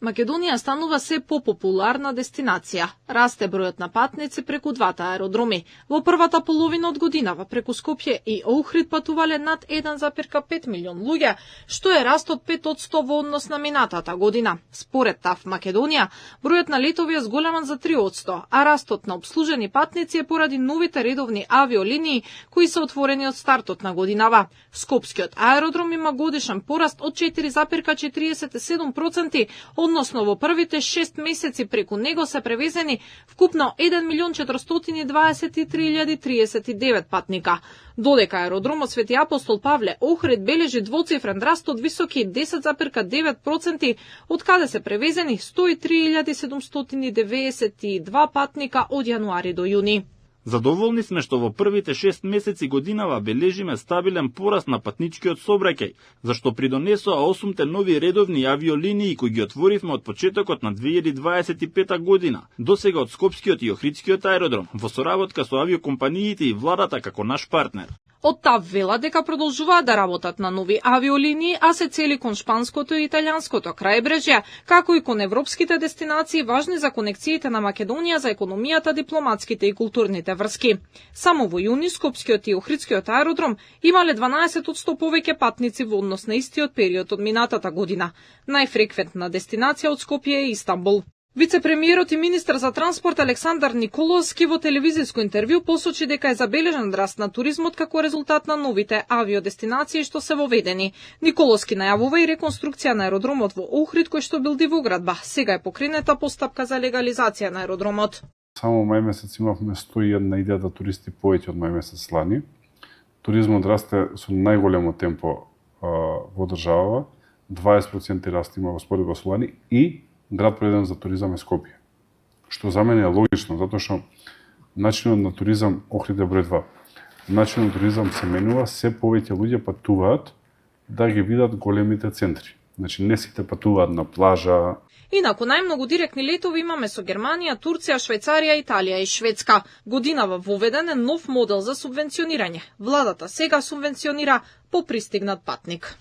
Македонија станува се попопуларна дестинација. Расте бројот на патници преку двата аеродроми. Во првата половина од годинава преку Скопје и Охрид патувале над 1,5 милион луѓе, што е раст од 5% во однос на минатата година. Според ТАФ Македонија, бројот на летови е зголеман за 3%, а растот на обслужени патници е поради новите редовни авиолинии кои се отворени од стартот на годинава. Скопскиот аеродром има годишен пораст од 4,47%, односно во првите 6 месеци преку него се превезени вкупно 1.423.039 патника. Додека аеродромот Свети Апостол Павле Охрид бележи двоцифрен раст од високи 10,9%, од каде се превезени 103.792 патника од јануари до јуни. Задоволни сме што во првите 6 месеци годинава бележиме стабилен пораст на патничкиот сообраќај, зашто придонесоа 8 нови редовни авиолинии кои ги отворивме од почетокот на 2025 година, досега од Скопскиот и Охридскиот аеродром, во соработка со авиокомпаниите и владата како наш партнер. Од ТАВ вела дека продолжуваат да работат на нови авиолинии, а се цели кон шпанското и италијанското крајбрежје, како и кон европските дестинации важни за конекциите на Македонија за економијата, дипломатските и културните врски. Само во јуни Скопскиот и Охридскиот аеродром имале 12% повеќе патници во однос на истиот период од минатата година. Најфреквентна дестинација од Скопје е Истанбул. Вице-премиерот и министар за транспорт Александар Николовски во телевизиско интервју посочи дека е забележан раст на туризмот како резултат на новите авиодестинации што се воведени. Николовски најавува и реконструкција на аеродромот во Охрид кој што бил дивоградба. Сега е покренета постапка за легализација на аеродромот. Само мај месец имавме 101.000 туристи повеќе од мај месец лани. Туризмот расте со најголемо темпо во државава. 20% раст има во споредба со лани и град преден за туризам е Скопје. Што за мене е логично, затоа што начинот на туризам Охрид е број 2. Начинот на туризам се менува, се повеќе луѓе патуваат да ги видат големите центри. Значи не сите патуваат на плажа. Инаку најмногу директни летови имаме со Германија, Турција, Швајцарија, Италија и Шведска. Годинава воведен е нов модел за субвенционирање. Владата сега субвенционира по пристигнат патник.